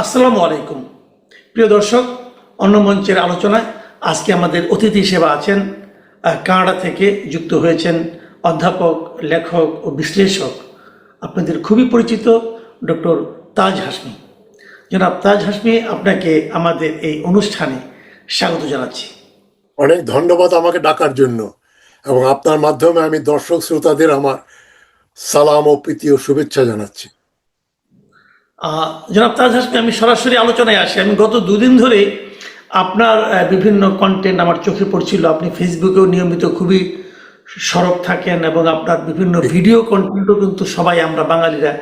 আসসালামু আলাইকুম প্রিয় দর্শক, অন্য মঞ্চের আলোচনায় আজকে আমাদের অতিথি হিসেবে আছেন কানাডা থেকে যুক্ত হয়েছেন অধ্যাপক, লেখক ও বিশ্লেষক আপনাদের খুবই পরিচিত ডক্টর তাজ হাশমি। জনাব তাজ হাশমি, আপনাকে আমাদের এই অনুষ্ঠানে স্বাগত জানাচ্ছি। অনেক ধন্যবাদ আমাকে ডাকার জন্য, এবং আপনার মাধ্যমে আমি দর্শক শ্রোতাদের আমার সালাম ও প্রীতি ও শুভেচ্ছা জানাচ্ছি। জনাব তাজ হাশমি, আমি সরাসরি আলোচনায় আসি। আমি গত দুদিন ধরে আপনার বিভিন্ন কন্টেন্ট আমার চোখে পড়ছিল। আপনি ফেসবুকেও নিয়মিত খুবই সরব থাকেন এবং আপনার বিভিন্ন ভিডিও কন্টেন্টও কিন্তু সবাই আমরা বাঙালিরা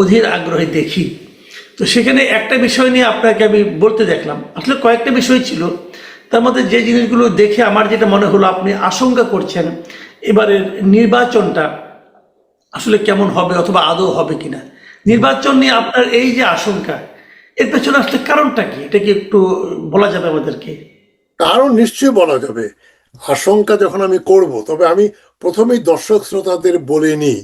অধীর আগ্রহে দেখি। তো সেখানে একটা বিষয় নিয়ে আপনাকে আমি বলতে দেখলাম, আসলে কয়েকটা বিষয় ছিল, তার মধ্যে যে জিনিসগুলো দেখে আমার যেটা মনে হলো, আপনি আশঙ্কা করছেন এবারের নির্বাচনটা আসলে কেমন হবে অথবা আদৌ হবে কিনা। নির্বাচন নিয়ে আপনার এই যে আশঙ্কা, এর পেছনে আসলে কারণটা কি, এটা কি একটু বলা যাবে আমাদেরকে? কারণ নিশ্চয়ই বলা যাবে। আশঙ্কা যখন আমি করব, তবে আমি প্রথমেই দর্শক শ্রোতাদের বলে নিই,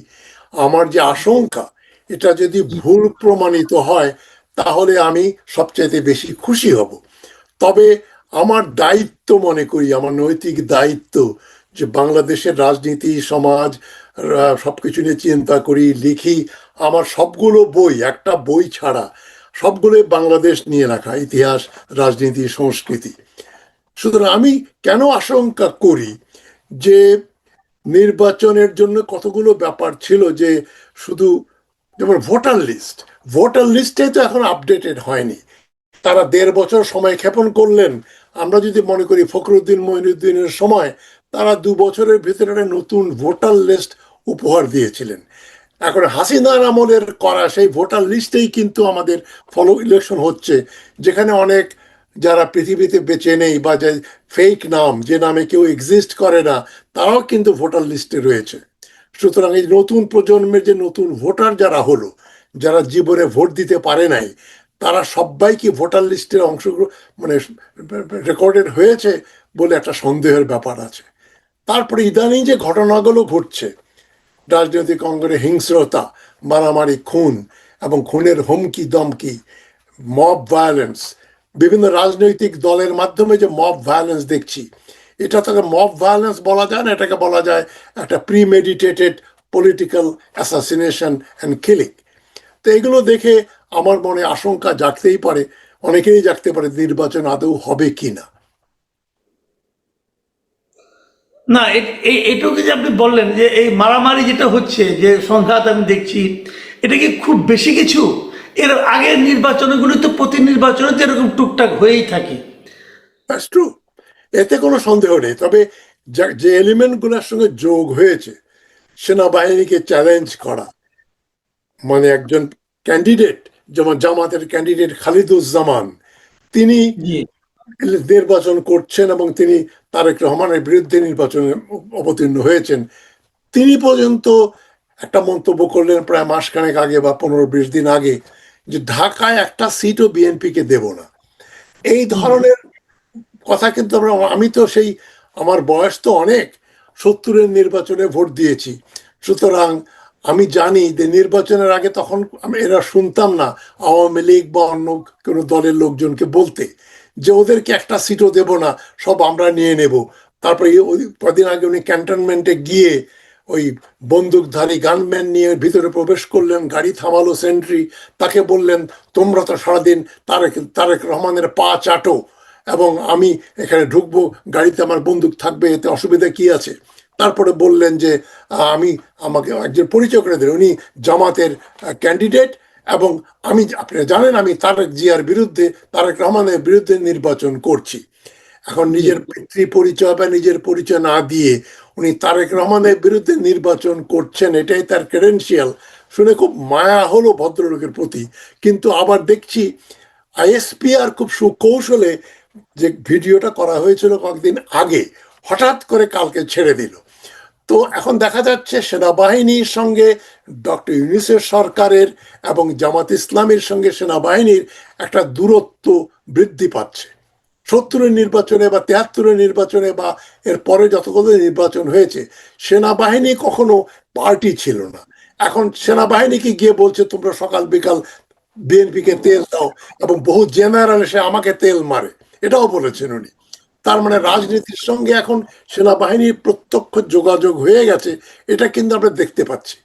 আমার যে আশঙ্কা, এটা যদি ভুল প্রমাণিত হয় তাহলে আমি সবচাইতে বেশি খুশি হব। তবে আমার দায়িত্ব মনে করি, আমার নৈতিক দায়িত্ব, যে বাংলাদেশের রাজনীতি, সমাজ, সবকিছু নিয়ে চিন্তা করি, লিখি। আমার সবগুলো বই, একটা বই ছাড়া সবগুলোই বাংলাদেশ নিয়ে লেখা, ইতিহাস, রাজনীতি, সংস্কৃতি। সুতরাং আমি কেন আশঙ্কা করি যে নির্বাচনের জন্য কতগুলো ব্যাপার ছিল, যে শুধু যেমন ভোটার লিস্টে তো এখন আপডেটেড হয়নি। তারা 1.5 বছর সময় ক্ষেপণ করলেন। আমরা যদি মনে করি ফখরুদ্দিন মঈনুদ্দিনের সময় তারা 2 বছরের ভিতরে একটা নতুন ভোটার লিস্ট উপহার দিয়েছিলেন। এখন হাসিনার আমলের করা সেই ভোটার লিস্টেই কিন্তু আমাদের ফলো ইলেকশন হচ্ছে, যেখানে অনেক যারা পৃথিবীতে বেঁচে নেই বা যে ফেক নাম, যে নামে কেউ এক্সিস্ট করে না, তারাও কিন্তু ভোটার লিস্টে রয়েছে। সুতরাং এই নতুন প্রজন্মের যে নতুন ভোটার যারা হলো, যারা জীবনে ভোট দিতে পারে নাই, তারা সবাই কি ভোটার লিস্টের অংশগ্রহণ মানে রেকর্ডেড হয়েছে বলে একটা সন্দেহের ব্যাপার আছে। তারপরে ইদানিং যে ঘটনাগুলো ঘটছে, রাজনৈতিক অঙ্গনে হিংস্রতা, মারামারি, খুন এবং খুনের হুমকি দমকি, মব ভায়োলেন্স, বিভিন্ন রাজনৈতিক দলের মাধ্যমে যে মব ভায়োলেন্স দেখছি, এটা তাকে মব ভায়োলেন্স বলা যায় না, এটাকে বলা যায় একটা premeditated political assassination and killing. তো এগুলো দেখে আমার মনে আশঙ্কা জাগতেই পারে, অনেকেরই জাগতে পারে, নির্বাচন আদৌ হবে কিনা। না, এটুকু যে আপনি বললেন যে এই মারামারি যেটা হচ্ছে, যে সংঘাত আমি দেখছি, এটা কি খুব বেশি কিছু? এর আগের নির্বাচনগুলো তো প্রতি নির্বাচনে তো এরকম টুকটাক হয়েই থাকে। দ্যাটস ট্রু, এতে কোনো সন্দেহ নেই। তবে যে এলিমেন্টগুলোর সঙ্গে যোগ হয়েছে, সেনাবাহিনীকে চ্যালেঞ্জ করা, মানে একজন ক্যান্ডিডেট, যেমন জামাতের ক্যান্ডিডেট খালিদুজ্জামান, তিনি জি। নির্বাচন করছেন এবং তিনি তারেক রহমানের বিরুদ্ধে নির্বাচনে অবতীর্ণ হয়েছেন। তিনি পর্যন্ত একটা মন্তব্য করলেন প্রায় মাসখানেক আগে বা 15-20 দিন আগে, যে ঢাকায় একটা সিটও বিএনপিকে দেব না। এই ধরনের কথা কিন্তু আমি তো সেই, আমার বয়স তো অনেক, 70-এর নির্বাচনে ভোট দিয়েছি। সুতরাং আমি জানি যে নির্বাচনের আগে তখন এরা শুনতাম না আওয়ামী লীগ বা অন্য কোনো দলের লোকজনকে বলতে, যে ওদেরকে একটা সিটও দেব না, সব আমরা নিয়ে নেব। তারপরে কদিন আগে উনি ক্যান্টনমেন্টে গিয়ে ওই বন্দুকধারী গানম্যান নিয়ে ভিতরে প্রবেশ করলেন, গাড়ি থামালো সেন্ট্রি, তাকে বললেন তোমরা তো সারাদিন তারেক তারেক রহমানের পা চাটো, এবং আমি এখানে ঢুকবো, গাড়িতে আমার বন্দুক থাকবে, এতে অসুবিধা কি আছে? তারপরে বললেন যে আমি, আমাকে একজন পরিচয় করে দিলেন, উনি জামাতের ক্যান্ডিডেট, এবং আমি, আপনারা জানেন আমি তারেক জিয়ার বিরুদ্ধে, তারেক রহমানের বিরুদ্ধে নির্বাচন করছি। এখন নিজের পিতৃ পরিচয় বা নিজের পরিচয় না দিয়ে উনি তারেক রহমানের বিরুদ্ধে নির্বাচন করছেন, এটাই তার ক্রেডেনশিয়াল। শুনে খুব মায়া হলো ভদ্রলোকের প্রতি। কিন্তু আবার দেখছি আইএসপিআর খুব সুকৌশলে, যে ভিডিওটা করা হয়েছিল কয়েকদিন আগে, হঠাৎ করে কালকে ছেড়ে দিল। তো এখন দেখা যাচ্ছে সেনাবাহিনীর সঙ্গে ডক্টর ইউনূসের সরকারের এবং জামাত ইসলামের সঙ্গে সেনাবাহিনীর একটা দূরত্ব বৃদ্ধি পাচ্ছে। 70-এর নির্বাচনে বা 73-এর নির্বাচনে বা এর পরে যতগুলো নির্বাচন হয়েছে, সেনাবাহিনী কখনো পার্টি ছিল না। এখন সেনাবাহিনীকে গিয়ে বলছে তোমরা সকাল বিকাল বিএনপিকে তেল দাও, এবং বহু জেনারেল এসে আমাকে তেল মারে, এটাও বলেছেন উনি। তার মানে রাজনীতির সঙ্গে এখন সেনাবাহিনীর প্রত্যক্ষ যোগাযোগ হয়ে গেছে, এটা কিন্তু আমরা দেখতে পাচ্ছি।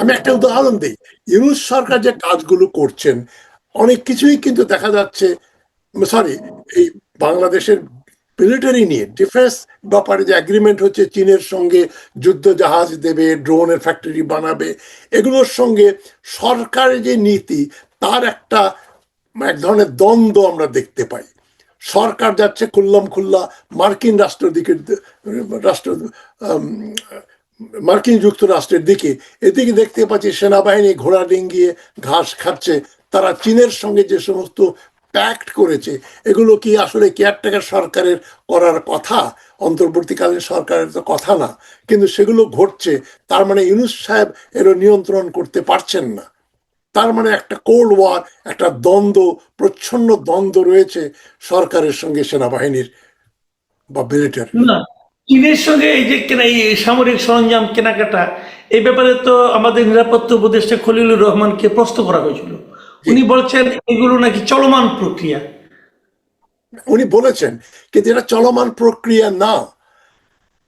আমি একটা উদাহরণ দিই, ইউনূস সরকার যে কাজগুলো করছেন, অনেক কিছুই কিন্তু দেখা যাচ্ছে, সরি, এই বাংলাদেশের মিলিটারি নিয়ে ডিফেন্স ব্যাপারে যে এগ্রিমেন্ট হচ্ছে, চীনের সঙ্গে যুদ্ধ জাহাজ দেবে, ড্রোনের ফ্যাক্টরি বানাবে, এগুলোর সঙ্গে সরকারের যে নীতি, তার একটা এক ধরনের দ্বন্দ্ব আমরা দেখতে পাই। সরকার যাচ্ছে খুল্লাম খুল্লা মার্কিন রাষ্ট্র মার্কিন যুক্তরাষ্ট্রের দিকে, এদিকে দেখতে পাচ্ছি সেনাবাহিনী ঘোড়া ডিঙ্গিয়ে ঘাস খাচ্ছে। তারা চীনের সঙ্গে যে সমস্ত প্যাক্ট করেছে, এগুলো কি আসলে কেয়ারটেকার সরকারের করার কথা? অন্তর্বর্তীকালীন সরকারের তো কথা না, কিন্তু সেগুলো ঘটছে। তার মানে ইউনূস সাহেব এর নিয়ন্ত্রণ করতে পারছেন না। তার মানে একটা কোল্ড ওয়ার, একটা দ্বন্দ্ব, প্রচ্ছন্ন দ্বন্দ্ব রয়েছে সরকারের সঙ্গে সেনাবাহিনীর বা মিলিটারি। না, চীনের সঙ্গে এই যে কেনা, এই সামরিক সরঞ্জাম কেনাকাটা, এই ব্যাপারে তো আমাদের নিরাপত্তা উপদেষ্টা খলিলুর রহমানকে প্রশ্ন করা হয়েছিল। উনি বলছেন এগুলো নাকি চলমান প্রক্রিয়া। উনি বলেছেন, কিন্তু এটা চলমান প্রক্রিয়া না।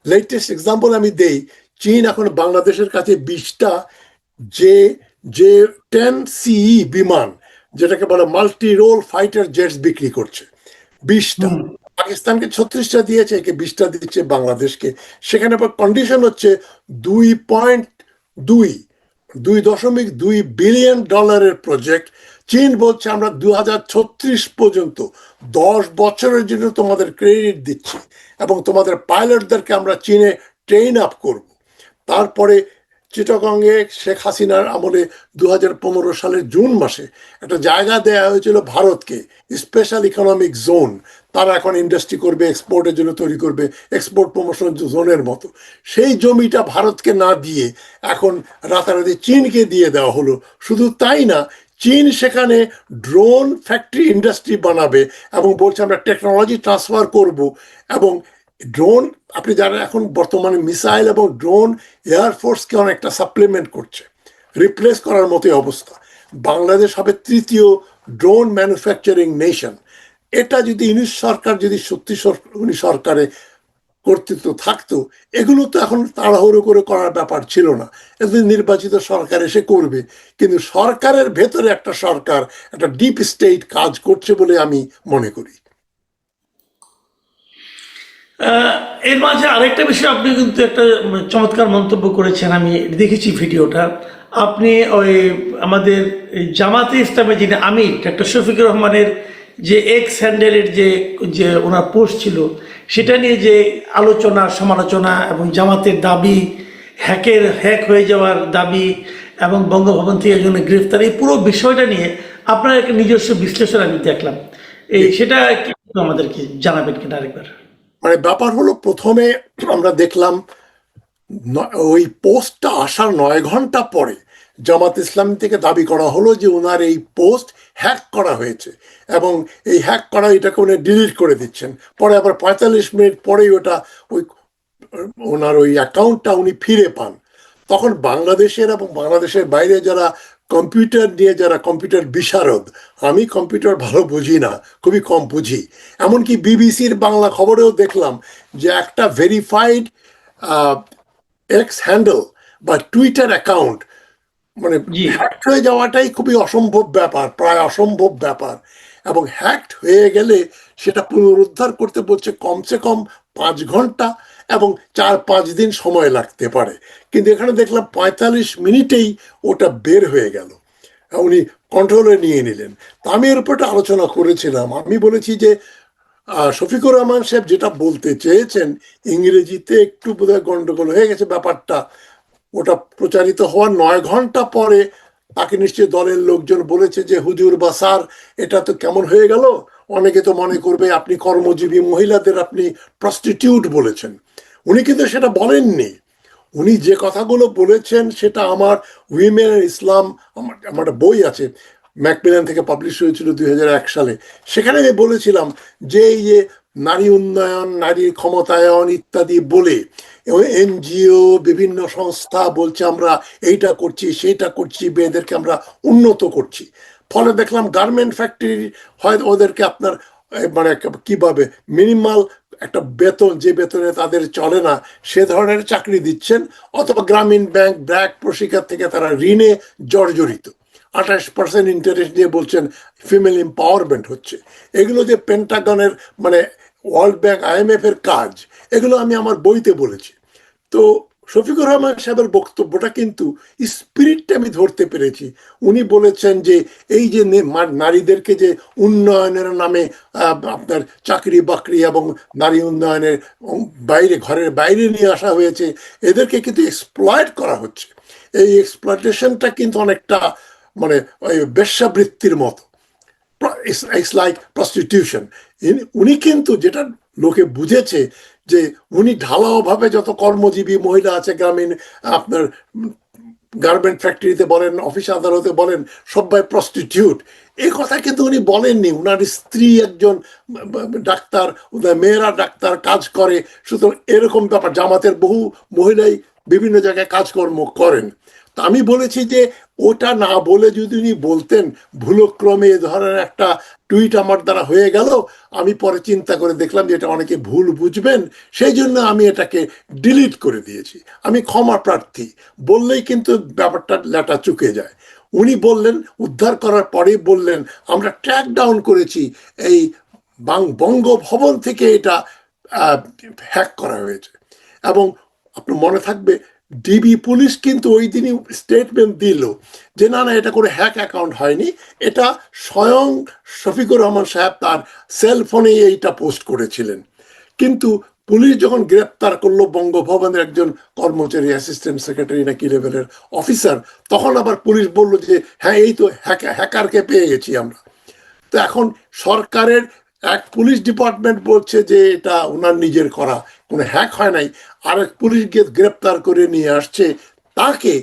লেটেস্ট এক্সাম্পল আমি দেই, চীন এখন বাংলাদেশের কাছে 20টা যে যে 10CE বিমান, যেটাকে বলে মাল্টি রোল ফাইটার জেটস, বিক্রি করছে 20টা। পাকিস্তানকে 36টা দিয়েছে, একে 20টা দিচ্ছে বাংলাদেশকে। সেখানে কন্ডিশন হচ্ছে 2.2 $2.2 বিলিয়ন প্রজেক্ট। চীন বলছে আমরা 2036 পর্যন্ত 10 বছরের জন্য তোমাদের ক্রেডিট দিচ্ছি, এবং তোমাদের পাইলটদেরকে আমরা চীনে ট্রেন আপ করব। তারপরে চিটাগংয়ে শেখ হাসিনার আমলে 2015 সালের জুন মাসে একটা জায়গা দেওয়া হয়েছিল ভারতকে, স্পেশাল ইকোনমিক জোন। তারা এখন ইন্ডাস্ট্রি করবে, এক্সপোর্টের জন্য তৈরি করবে, এক্সপোর্ট প্রমোশন জোনের মতো। সেই জমিটা ভারতকে না দিয়ে এখন রাতারাতি চীনকে দিয়ে দেওয়া হলো। শুধু তাই না, চীন সেখানে ড্রোন ফ্যাক্টরি ইন্ডাস্ট্রি বানাবে, এবং বলছে আমরা টেকনোলজি ট্রান্সফার করব। এবং ড্রোন, আপনি যারা এখন বর্তমানে মিসাইল এবং ড্রোন এয়ারফোর্সকে অনেকটা সাপ্লিমেন্ট করছে, রিপ্লেস করার মতোই অবস্থা। বাংলাদেশ হবে তৃতীয় ড্রোন ম্যানুফ্যাকচারিং নেশন। এটা যদি ইউনূস সরকার, যদি সত্যি উনি সরকারে কর্তৃত্ব থাকতো, এগুলো তো এখন তাড়াহুড়ো করে করার ব্যাপার ছিল না। এগুলো নির্বাচিত সরকার এসে করবে। কিন্তু সরকারের ভেতরে একটা সরকার, একটা ডিপ স্টেট কাজ করছে বলে আমি মনে করি। এর মাঝে আরেকটা বিষয়, আপনি কিন্তু একটা চমৎকার মন্তব্য করেছেন, আমি দেখেছি ভিডিওটা। আপনি ওই আমাদের এই জামাতে ইসলামে যিনি আমির ডক্টর শফিকুর রহমানের যে এক্স হ্যান্ডেলের যে যে ওনার পোস্ট ছিল, সেটা নিয়ে যে আলোচনা সমালোচনা এবং জামাতের দাবি, হ্যাক হয়ে যাওয়ার দাবি, এবং বঙ্গভবন থেকে একজনের গ্রেফতার, এই পুরো বিষয়টা নিয়ে আপনার একটা নিজস্ব বিশ্লেষণ আমি দেখলাম। সেটা কি আমাদেরকে জানাবেন কিনা আরেকবার? মানে ব্যাপার হলো, প্রথমে আমরা দেখলাম ওই পোস্টটা আসার 9 ঘন্টা পরে জামাত ইসলাম থেকে দাবি করা হলো যে ওনার এই পোস্ট হ্যাক করা হয়েছে, এবং এই হ্যাক করা এটাকে উনি ডিলিট করে দিচ্ছেন। পরে আবার 45 মিনিট পরেই ওটা ওই ওনার ওই অ্যাকাউন্টটা উনি ফিরে পান। তখন বাংলাদেশের এবং বাংলাদেশের বাইরে যারা কম্পিউটার নিয়ে, যারা কম্পিউটার বিশারদ, আমি কম্পিউটার ভালো বুঝি না, খুবই কম বুঝি, এমনকি বিবিসির বাংলা খবরেও দেখলাম যে একটা ভেরিফাইড এক্স হ্যান্ডেল বা টুইটার অ্যাকাউন্ট মানে জি। হ্যাক হয়ে যাওয়াটাই খুবই অসম্ভব ব্যাপার, প্রায় অসম্ভব ব্যাপার। এবং হ্যাকড হয়ে গেলে সেটা পুনরুদ্ধার করতে বলছে কমসে কম 5 ঘন্টা এবং 4-5 দিন সময় লাগতে পারে। কিন্তু এখানে দেখলাম 45 মিনিটেই ওটা বের হয়ে গেল, উনি কন্ট্রোলে নিয়ে নিলেন। তা আমি এর উপর একটা আলোচনা করেছিলাম। আমি বলেছি যে শফিকুর রহমান সাহেব যেটা বলতে চেয়েছেন, ইংরেজিতে একটু বোধহয় গন্ডগোল হয়ে গেছে ব্যাপারটা। ওটা প্রচারিত হওয়ার 9 ঘন্টা পরে তাকে নিশ্চয়ই দলের লোকজন বলেছে যে হুজুর বা স্যার, এটা তো কেমন হয়ে গেল, অনেকে তো মনে করবে আপনি কর্মজীবী মহিলাদের আপনি প্রস্টিটিউট বলেছেন। উনি কিন্তু সেটা বলেননি। উনি যে কথাগুলো বলেছেন সেটা আমার উইমেন ইসলাম, আমার একটা বই আছে, ম্যাকমিলান থেকে পাবলিশ হয়েছিল 2001 সালে। সেখানে আমি বলেছিলাম যে এই যে নারী উন্নয়ন, নারী ক্ষমতায়ন ইত্যাদি বলে এনজিও, বিভিন্ন সংস্থা বলছে আমরা এইটা করছি সেইটা করছি, মেয়েদেরকে আমরা উন্নত করছি। ফলে দেখলাম গার্মেন্ট ফ্যাক্টরি হয় ওদেরকে আপনার মানে কিভাবে মিনিমাল একটা বেতন, যে বেতনে তাদের চলে না সে ধরনের চাকরি দিচ্ছেন, অথবা গ্রামীণ ব্যাংক ব্র্যাক প্রশিক্ষা থেকে তারা ঋণে জর্জরিত, 28% ইন্টারেস্ট দিয়ে বলছেন ফিমেল এম্পাওয়ারমেন্ট হচ্ছে। এগুলো যে পেন্টাগনের মানে ওয়ার্ল্ড ব্যাংক IMF এর কাজ, এগুলো আমি আমার বইতে বলেছি। তো শফিকুর রহমান সাহেবের বক্তব্যটা কিন্তু স্পিরিটটা আমি ধরতে পেরেছি। উনি বলেছেন যে এই যে নারীদেরকে যে উন্নয়নের নামে আপনার চাকরি বাকরি এবং নারী উন্নয়নের বাইরে, ঘরের বাইরে নিয়ে আসা হয়েছে, এদেরকে কিন্তু এক্সপ্লয়েট করা হচ্ছে। এই এক্সপ্লয়টেশনটা কিন্তু অনেকটা মানে ওই বেশ্যাবৃত্তির মতো, ইটস লাইক প্রস্টিটিউশন। উনি কিন্তু যেটা লোকে বুঝেছে যে উনি ঢালাওভাবে যত কর্মজীবী মহিলা আছে গ্রামীণ আপনার গার্মেন্ট ফ্যাক্টরিতে বলেন, অফিস আদালতে বলেন, সবাই প্রস্টিটিউট, এই কথা কিন্তু উনি বলেননি। উনার স্ত্রী একজন ডাক্তার, মেয়েরা ডাক্তার কাজ করে, সুতরাং এরকম ব্যাপার। জামাতের বহু মহিলাই বিভিন্ন জায়গায় কাজকর্ম করেন। তা আমি বলেছি যে ওটা না বলে যদি উনি বলতেন ভুলক্রমে এ ধরনের একটা টুইট আমার দ্বারা হয়ে গেল, আমি পরে চিন্তা করে দেখলাম যে এটা অনেকে ভুল বুঝবেন, সেই জন্য আমি এটাকে ডিলিট করে দিয়েছি। আমি ক্ষমা প্রার্থী বললেই কিন্তু ব্যাপারটা লেটা চুকে যায়। উনি বললেন, উদ্ধার করার পরেই বললেন আমরা ট্র্যাক ডাউন করেছি, এই বঙ্গভবন থেকে এটা হ্যাক করা হয়েছে। এবং আপনার মনে থাকবে ডিবি পুলিশ কিন্তু ওই দিনই স্টেটমেন্ট দিল যে না না, এটা করে হ্যাক অ্যাকাউন্ট হয়নি, এটা স্বয়ং শফিকুর রহমান সাহেব তার সেলফোনে এইটা পোস্ট করেছিলেন। কিন্তু পুলিশ যখন গ্রেপ্তার করলো বঙ্গভবনের একজন কর্মচারী, অ্যাসিস্ট্যান্ট সেক্রেটারি নাকি লেভেলের অফিসার, তখন আবার পুলিশ বলল যে হ্যাঁ এই তো হ্যাকারকে পেয়ে গেছি আমরা। তো এখন সরকারের এক পুলিশ ডিপার্টমেন্ট বলছে যে এটা ওনার নিজের করা, কোনো হ্যাক হয় নাই, আরেক পুলিশ গিয়ে গ্রেপ্তার করে নিয়ে আসছে তাকে,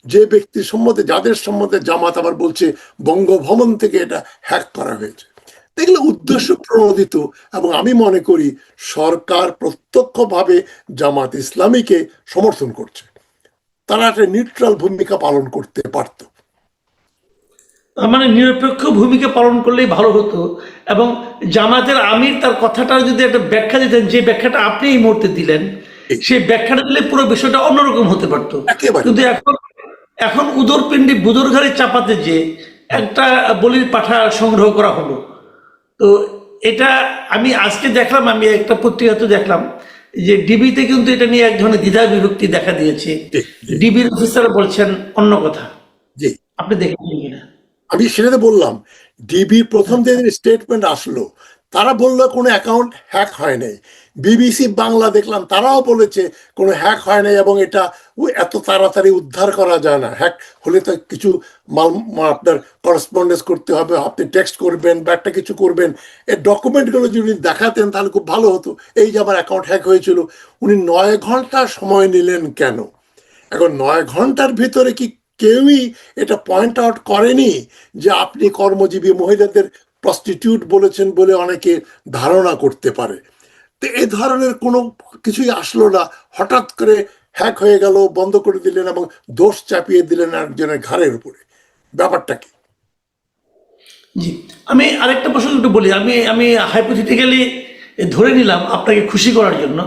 যে ব্যক্তি সম্বন্ধে, যাদের সম্বন্ধে জামাত আবার বলছে বঙ্গভবন থেকে এটা হ্যাক করা হয়েছে। এগুলো উদ্দেশ্য প্রণোদিত, এবং আমি মনে করি সরকার প্রত্যক্ষভাবে জামাত ইসলামীকে সমর্থন করছে। তারা একটা নিউট্রাল ভূমিকা পালন করতে পারত। তার মানে নিরপেক্ষ ভূমিকা পালন করলেই ভালো হতো। এবং জামাতের আমির তার কথাটা যদি একটা ব্যাখ্যা দিতেন, যে ব্যাখ্যাটা আপনি এই মুহূর্তে দিলেন, সেই ব্যাখ্যাটা দিলে পুরো বিষয়টা অন্যরকম হতে পারতো। একেবারে কিন্তু এখন এখন উদরপিণ্ডি বুদর ঘাড়ে চাপাতে যে একটা বলির পাঠা সংগ্রহ করা হলো। তো এটা আমি আজকে দেখলাম, আমি একটা পত্রিকাতে দেখলাম যে ডিবিতে কিন্তু এটা নিয়ে এক ধরনের দ্বিধা বিভক্তি দেখা দিয়েছে। জি, জি, ডিবির অফিসার বলছেন অন্য কথা। জি। আপনি দেখেছেন কিনা? আমি সেটাতে বললাম, ডিবির প্রথম যে স্টেটমেন্ট আসলো তারা বললো কোনো অ্যাকাউন্ট হ্যাক হয় নাই। BBC বাংলা দেখলাম তারাও বলেছে কোনো হ্যাক হয় নাই, এবং এটা এত তাড়াতাড়ি উদ্ধার করা যায় না, হ্যাক হলে তো কিছু আপনার করসপন্ডেন্স করতে হবে, আপনি টেক্সট করবেন বা একটা কিছু করবেন, এই ডকুমেন্টগুলো যদি দেখাতেন তাহলে খুব ভালো হতো। এই যে আমার অ্যাকাউন্ট হ্যাক হয়েছিল, উনি 9 ঘন্টা সময় নিলেন কেন? এখন 9 ঘন্টার ভিতরে কি কেউই এটা পয়েন্ট আউট করেনি যে আপনি কর্মজীবী মহিলাদের প্রস্টিটিউট বলেছেন বলে অনেকে ধারণা করতে পারে? তো এই ধরনের কোনো কিছুই আসলো না, হঠাৎ করে হ্যাক হয়ে গেল, বন্ধ করে দিলেন এবং দোষ চাপিয়ে দিলেন একজনের ঘাড়ের উপরে। ব্যাপারটা কি? জি, আমি আরেকটা প্রশ্ন একটু বলি। আমি আমি হাইপোথেটিক্যালি ধরে নিলাম আপনাকে খুশি করার জন্য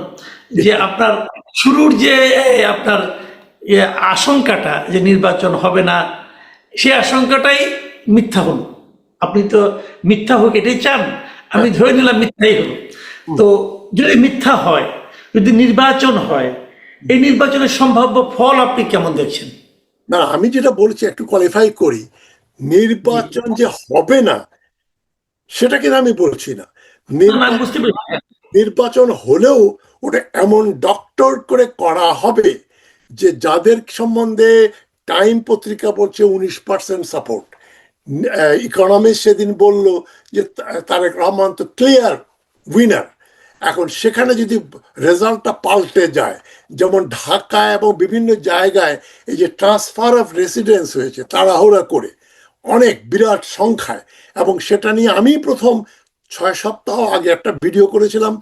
যে আপনার শুরুর যে আপনার আশঙ্কাটা যে নির্বাচন হবে না, সেই আশঙ্কাটাই মিথ্যা হলো। আপনি তো মিথ্যা হোক এটাই চান, আমি ধরে নিলাম মিথ্যাই হলো। তো যদি মিথ্যা হয়, যদি নির্বাচন হয়, এই নির্বাচনের সম্ভাব্য ফল আপনি কেমন দেখছেন? না, আমি যেটা বলছি একটু কোয়ালিফাই করি, নির্বাচন যে হবে না সেটা কিন্তু আমি বলছি না। না না, আমি বুঝতে পেরেছি। নির্বাচন হলেও ওটা এমন ডক্টর করে করা হবে যে যাদের সম্বন্ধে টাইম পত্রিকা বলছে 19% সাপোর্ট, ইকোনমিস্ট সেদিন বলল যে তারেক রহমান তো ক্লিয়ার উইনার। এখন সেখানে যদি রেজাল্টটা পাল্টে যায়, যেমন ঢাকা এবং বিভিন্ন জায়গায় এই যে ট্রান্সফার অফ রেসিডেন্স হয়েছে তাড়াহুড়া করে অনেক বিরাট সংখ্যায়, এবং সেটা নিয়ে আমি প্রথম 6 সপ্তাহ আগে একটা ভিডিও করেছিলাম,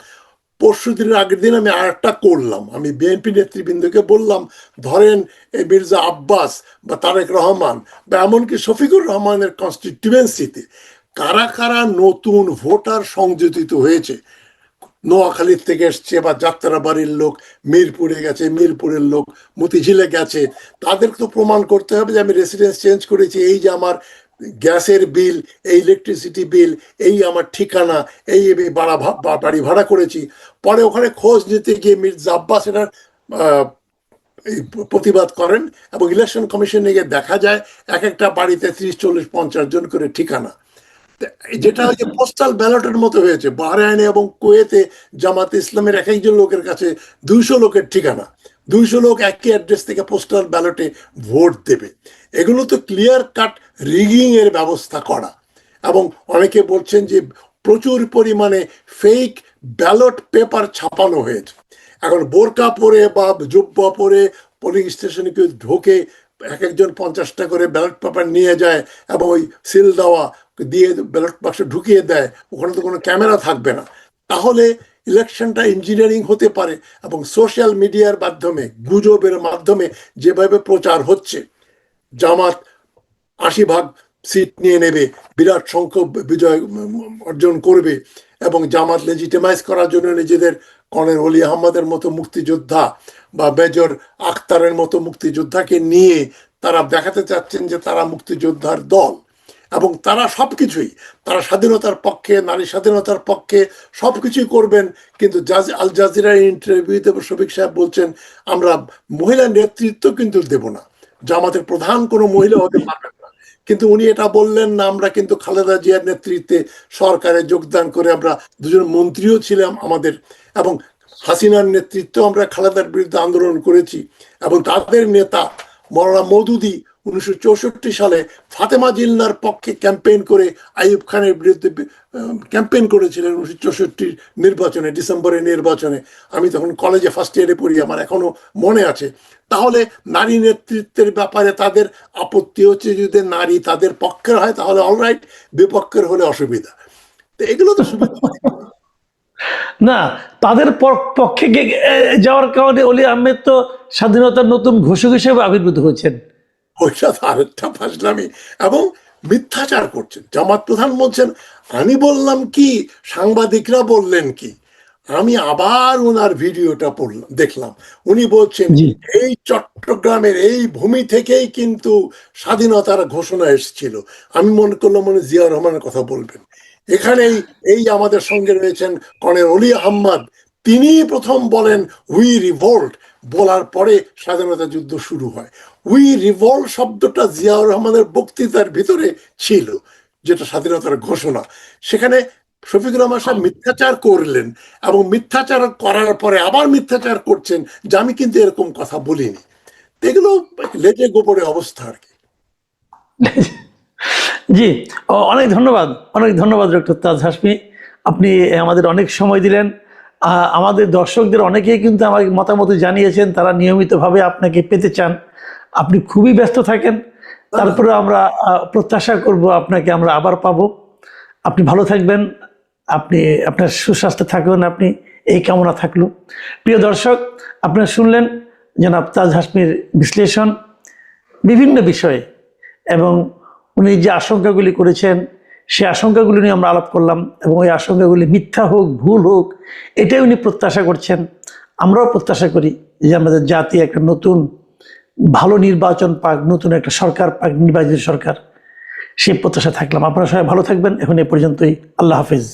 পরশুদিনের আগের দিন আমি আরেকটা করলাম, আমি বিএনপি নেতৃবৃন্দকে বললাম, ধরেন এই মির্জা আব্বাস বা তারেক রহমান বা এমনকি শফিকুর রহমানের কনস্টিটিউয়েন্সিতে কারা কারা নতুন ভোটার সংযোজিত হয়েছে, নোয়াখালীর থেকে এসছে বা যাত্রাবাড়ির লোক, মিরপুরে গেছে, মিরপুরের লোক মতিঝিলে গেছে, তাদের তো প্রমাণ করতে হবে যে আমি রেসিডেন্স চেঞ্জ করেছি, এই যে আমার গ্যাসের বিল, এই ইলেকট্রিসিটি বিল, এই আমার ঠিকানা, এই আমি বাড়ি ভাড়া করেছি। পরে ওখানে খোঁজ নিতে গিয়ে মির্জা আব্বাস এটার এই প্রতিবাদ করেন এবং ইলেকশন কমিশনে গিয়ে দেখা যায় এক একটা বাড়িতে 30, 40, 50 জন করে ঠিকানা, যেটা হচ্ছে পোস্টাল ব্যালটের মতো হয়েছে। বাহরাইনে এবং কুয়েতে জামাতে ইসলামের এক একজন লোকের কাছে 200 লোকের ঠিকানা, 200 লোক একই অ্যাড্রেস থেকে পোস্টাল ব্যালটে ভোট দেবে। এগুলো তো ক্লিয়ার কাট রিগিং এর ব্যবস্থা করা। এবং অনেকে বলছেন যে প্রচুর পরিমাণে ফেক ব্যালট পেপার ছাপানো হয়েছে। এখন বোরকা পরে বা জুব্বা পরে পোলিং স্টেশনে কেউ ঢোকে, এক একজন 50টা করে ব্যালট পেপার নিয়ে যায় এবং ওই সিল দেওয়া দিয়ে ব্যালট বাক্স ঢুকিয়ে দেয়, ওখানে তো কোনো ক্যামেরা থাকবে না। তাহলে ইলেকশনটা ইঞ্জিনিয়ারিং হতে পারে। এবং সোশ্যাল মিডিয়ার মাধ্যমে, গুজবের মাধ্যমে যেভাবে প্রচার হচ্ছে, জামাত 80% সিট নিয়ে নেবে, বিরাট সংখ্যক বিজয় অর্জন করবে এবং জামাত লেজিটিমাইজ করার জন্য নিজেদের কর্নেল অলি আহমদের মতো মুক্তিযোদ্ধা বা মেজর আখতারের মতো মুক্তিযোদ্ধাকে নিয়ে তারা দেখাতে চাচ্ছেন যে তারা মুক্তিযোদ্ধার দল। এবং তারা সবকিছুই, তারা স্বাধীনতার পক্ষে, নারী স্বাধীনতার পক্ষে সবকিছুই করবেন। কিন্তু আল জাজিরার ইন্টারভিউতে শফিক সাহেব বলছেন আমরা মহিলা নেতৃত্ব কিন্তু দেব না, জামাতের প্রধান কোনো মহিলা হতে পারবেন না। কিন্তু উনি এটা বললেন না, আমরা কিন্তু খালেদা জিয়ার নেতৃত্বে সরকারে যোগদান করে আমরা দুজন মন্ত্রীও ছিলাম আমাদের, এবং হাসিনার নেতৃত্ব আমরা খালেদার বিরুদ্ধে আন্দোলন করেছি। এবং তাদের নেতা মৌলানা মওদুদী 1964 সালে ফাতেমা জিন্নার পক্ষে ক্যাম্পেইন করে আইয়ুব খানের বিরুদ্ধে ক্যাম্পেইন করেছিলেন 1964 নির্বাচনে, ডিসেম্বরের নির্বাচনে। আমি তখন কলেজে ফার্স্ট ইয়ারে পড়ি, আমার এখনো মনে আছে। তাহলে নারী নেতৃত্বের ব্যাপারে তাদের আপত্তি হচ্ছে, যদি নারী তাদের পক্ষের হয় তাহলে অলরাইট, বিপক্ষের হলে অসুবিধা। তো এগুলো তো সুবিধা না, তাদের পক্ষে যাওয়ার কারণে অলি আহমেদ তো স্বাধীনতার নতুন ঘোষক হিসেবে আবির্ভূত হয়েছেন। ওইটা তো আরেকটা ফাজলামি এবং মিথ্যাচার করছেন। জামাত প্রধান বলছেন আমি বললাম কি, সাংবাদিকরা বললেন কি। আমি আবার ওনার ভিডিওটা পড়লাম, দেখলাম উনি বলছেন এই চট্টগ্রামের এই ভূমি থেকেই কিন্তু স্বাধীনতার ঘোষণা এসেছিল। আমি মনে করলাম মনে জিয়াউর রহমানের কথা বলবেন। এখানেই এই আমাদের সঙ্গে রয়েছেন কর্নেল অলি আহমদ, তিনি প্রথম বলেন উই রিভোল্ট, বলার পরে স্বাধীনতা যুদ্ধ শুরু হয়। উই রিভোল্ট শব্দটা জিয়াউর রহমানের বক্তৃতার ভিতরে ছিল, যেটা স্বাধীনতার ঘোষণা। সেখানে শফিকুর রহমান সাহেব মিথ্যাচার করলেন এবং মিথ্যাচার করার পরে আবার মিথ্যাচার করছেন যে আমি কিন্তু এরকম কথা বলিনি। এগুলো লেজে গোপরে অবস্থা আর কি। জি, অনেক ধন্যবাদ, অনেক ধন্যবাদ ডক্টর তাজ হাশমি, আপনি আমাদের অনেক সময় দিলেন। আমাদের দর্শকদের অনেকেই কিন্তু আমাকে মতামত জানিয়েছেন, তারা নিয়মিতভাবে আপনাকে পেতে চান। আপনি খুবই ব্যস্ত থাকেন, তারপরে আমরা প্রত্যাশা করব আপনাকে আমরা আবার পাবো। আপনি ভালো থাকবেন, আপনি আপনার সুস্বাস্থ্য থাকবেন, আপনি এই কামনা থাকলো। প্রিয় দর্শক, আপনারা শুনলেন জনাব তাজ হাশমির বিশ্লেষণ বিভিন্ন বিষয়ে, এবং উনি যে আশঙ্কাগুলি করেছেন সেই আশঙ্কাগুলি নিয়ে আমরা আলাপ করলাম, এবং ওই আশঙ্কাগুলি মিথ্যা হোক, ভুল হোক, এটাই উনি প্রত্যাশা করছেন। আমরাও প্রত্যাশা করি যে আমাদের জাতি একটা নতুন ভালো নির্বাচন পাক, নতুন একটা সরকার পাক, নির্বাচিত সরকার। সেই প্রত্যাশা থাকলাম। আপনারা সবাই ভালো থাকবেন। এখন এ পর্যন্তই। আল্লাহ হাফেজ।